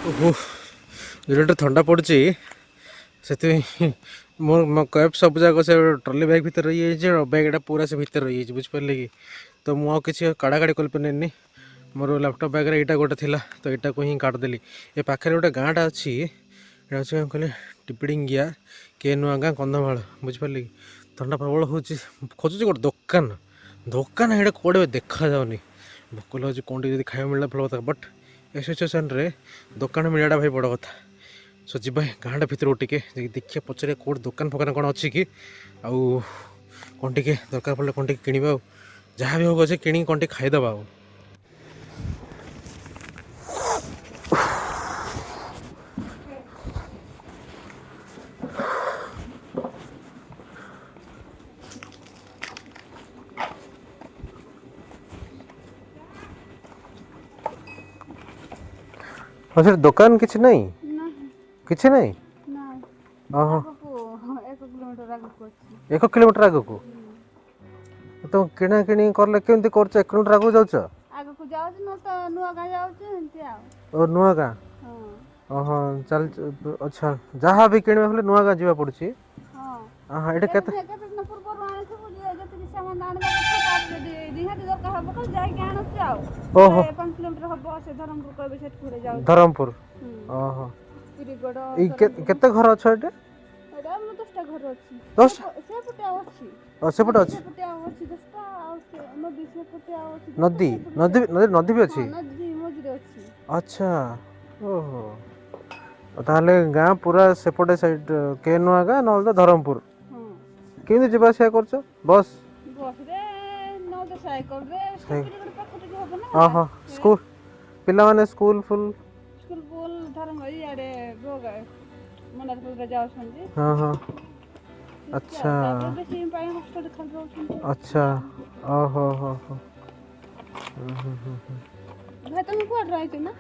ଓହୋ ଯେଉଁଟା ଥଣ୍ଡା ପଡ଼ୁଛି ସେଥିପାଇଁ ମୋ କ୍ୟାବ୍ ସବୁ ଯାକ ସେ ଟ୍ରଲି ବ୍ୟାଗ୍ ଭିତରେ ରହିଯାଇଛି ଆଉ ବ୍ୟାଗ୍ଟା ପୁରା ସେ ଭିତରେ ରହିଯାଇଛି ବୁଝିପାରିଲେ କି। ତ ମୁଁ ଆଉ କିଛି କାଢ଼ାକାଢ଼ି କରିପାରିଲିନି। ମୋର ଲ୍ୟାପଟପ୍ ବ୍ୟାଗ୍ରେ ଏଇଟା ଗୋଟେ ଥିଲା ତ ଏଇଟାକୁ ହିଁ କାଢ଼ିଦେଲି। ଏ ପାଖରେ ଗୋଟେ ଗାଁଟା ଅଛି, ଏଇଟା ହେଉଛି କ'ଣ କହିଲେ ଟିପିଡ଼ିଙ୍ଗିଆ କେ ନୂଆ ଗାଁ କନ୍ଧମାଳ ବୁଝିପାରିଲେ କି। ଥଣ୍ଡା ପ୍ରବଳ ହେଉଛି, ଖୋଜୁଛି ଗୋଟେ ଦୋକାନ ସେଇଟା କୁଆଡ଼େ ଦେଖାଯାଉନି। ଭୋକ ଲାଗୁଛି କ'ଣ ଟିକେ ଯଦି ଖାଇବା ମିଳିଲା ଭଲ କଥା, ବଟ୍ ଏ ସିଚୁଏସନ୍ରେ ଦୋକାନ ମିଳିବାଟା ଭାଇ ବଡ଼ କଥା। ସୋ ଯିବା ଗାଁଟା ଭିତରକୁ ଟିକେ ଦେଖିବା ପଚାରିବା କେଉଁଠି ଦୋକାନ ଫୋକାନ କ'ଣ ଅଛି କି, ଆଉ କ'ଣ ଟିକେ ଦରକାର ପଡ଼ିଲେ କ'ଣ ଟିକେ କିଣିବା, ଆଉ ଯାହା ବି ହଉ ଅଛି କିଣିକି କ'ଣ ଟିକେ ଖାଇଦେବା ଆଉ। ହଁ ସେଠି ଦୋକାନ କିଛି ନାହିଁ, କିଛି ନାହିଁ। ଓହୋ 1 କିଲୋମିଟର ଆଗକୁ ତ କିଣାକିଣି କଲେ କେମିତି କରୁଛ? 1 କିଲୋମିଟର ଆଗକୁ ଯାଉଛ? ଆଗକୁ ଯାଉଛି ନା ତ ନୂଆ ଗାଁ ଯାଉଛି ଏମିତି ଆଉ। ଓ ନୂଆ ଗାଁ, ଓହୋ ଚାଲିଛି। ଆଚ୍ଛା ଯାହା ବି କିଣିବା ହେଲେ ନୂଆ ଗାଁ ଯିବାକୁ ପଡ଼ୁଛି। ହଁ ଏଇଟା କେତେ ଦିନ ପୂର୍ବରୁ ଆଣିଥିବୁ ଯେତିକି ସାମାନ ଆଣିବା କଥା, ତାପରେ ଯଦି ନିହାତି ଦରକାର ହବ ତ ଯାଇକି ଆଣୁଛି ଆଉ। ଓହୋ 5 କିଲୋମିଟର ହବ ସେ ଧରମପୁର କହିବେ ସେଠି ପୁଣି ଯାଉଛି। ଧରମପୁର, ଓହୋ ଏଇ କେତେ ଘର ଅଛ ଏଠି? ଏଇଟା ଆମର 10ଟା ଘର ଅଛି। 10ଟା? ସେପଟେ ଆଉ ଅଛି, ସେପଟେ ଅଛି ସେପଟେ ଆଉ ଅଛି 10ଟା, ଆଉ ନଦୀ ସେପଟେ ଆଉ ଅଛି 10ଟା, ନଦୀ ସେପଟେ ନଦୀ ନଦୀ ବି ଅଛି? ହଁ ନଦୀ ମଝିରେ ଅଛି। ଆଚ୍ଛା ଓହୋ, ତାହେଲେ ଗାଁ ପୁରା ସେପଟେ ସାଇଡ୍ କେ ନୂଆ ଗାଁ ନହେଲେ ତ ଧରମପୁର। କେମିତି ଯିବା ଆସିବା କରୁଛ? ବସ୍ରେ ନହେଲେ ସାଇକେଲରେ, ସ୍କୁଟିରେ ଗୋଟେ ପାଖ ଟିକେ ହବ ନା। ଓହୋ ସ୍କୁଲ ପିଲାମାନେ ସ୍କୁଲ ଇଆଡ଼େ ମନାରପୁରରେ ଯାଉଛନ୍ତି। ହଁ ହଁ ଆଚ୍ଛା ତାପରେ ବେଶୀ ପାଇଁ ହଷ୍ଟେଲରେ ଖାଲି ରହୁଛନ୍ତି। ଆଚ୍ଛା ଓହୋ ହୋ ହୋ। ଭାଇ ତମେ କୁଆଡ଼େ ରହିଛ ନା?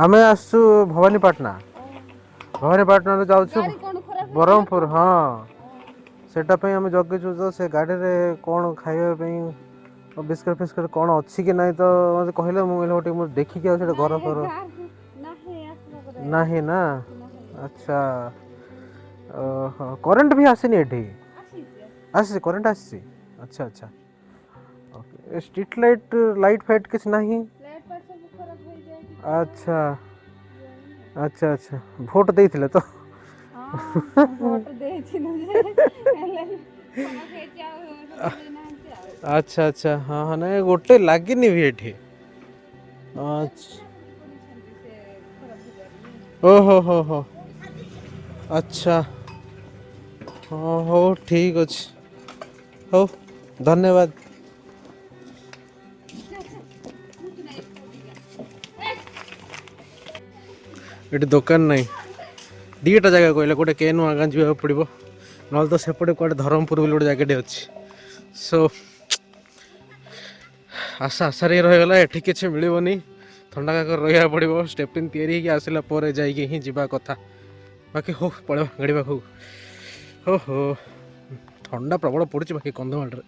ଆମେ ଆସିଛୁ ଭବାନୀପାଟଣା। ଭବାନୀପାଟଣାରୁ ଯାଉଛୁ ଗାଡ଼ି କ'ଣ ଖରାପ ହେଇଛି ନା ବ୍ରହ୍ମପୁର। କ'ଣ? ହଁ ସେଇଟା ପାଇଁ ଆମେ ଜଗିଛୁ ତ, ସେ ଗାଡ଼ିରେ କ'ଣ ଖାଇବା ପାଇଁ ବିସ୍କୁଟ୍ ଫିସ୍କୁଟ୍ କ'ଣ ଅଛି କି ନାହିଁ ତ ମୋତେ କହିଲେ, ମୁଁ କହିଲି ଟିକେ ମୁଁ ଦେଖିକି ଆଉ ସେଇଟା ଘର ଫର ନାହିଁ ନା। ଆଚ୍ଛା ଓହୋ କରେଣ୍ଟ ବି ଆସିନି ଏଠି? ଆସିଛି କରେଣ୍ଟ ଆସିଛି। ଆଚ୍ଛା ଆଚ୍ଛା ଓକେ। ଷ୍ଟ୍ରିଟ୍ ଲାଇଟ୍ ଫାଇଟ୍ କିଛି ନାହିଁ? ଆଚ୍ଛା ଆଚ୍ଛା ଆଚ୍ଛା ଭୋଟ୍ ଦେଇଥିଲେ ତ? ଆଚ୍ଛା ଆଚ୍ଛା ହଁ ହଁ ନାଇଁ ଗୋଟେ ଲାଗିନି ବି ଏଠି। ଓହୋ ହୋ ହୋ ଆଚ୍ଛା ହଁ ହଉ ଠିକ୍ ଅଛି, ହଉ ଧନ୍ୟବାଦ। ଏଠି ଦୋକାନ ନାହିଁ। ଦୁଇଟା ଜାଗା କହିଲେ, ଗୋଟେ କେ ନୂଆ ଗାଁ ଯିବାକୁ ପଡ଼ିବ, ନହେଲେ ତ ସେପଟେ କୁଆଡ଼େ ଧରମପୁର ବୋଲି ଗୋଟେ ଜାଗାଟେ ଅଛି। ସୋ ଆଶାରେ ରହିଗଲା, ଏଠି କିଛି ମିଳିବନି। ଥଣ୍ଡା କାକର ରହିବାକୁ ପଡ଼ିବ, ଷ୍ଟେପିନ୍ ତିଆରି ହେଇକି ଆସିଲା ପରେ ଯାଇକି ହିଁ ଯିବା କଥା। ବାକି ହଉ ପଳେଇବା ଗାଡ଼ି ପାଖକୁ। ହଉ ଥଣ୍ଡା ପ୍ରବଳ ପଡ଼ୁଛି ବାକି କନ୍ଧମାଳରେ।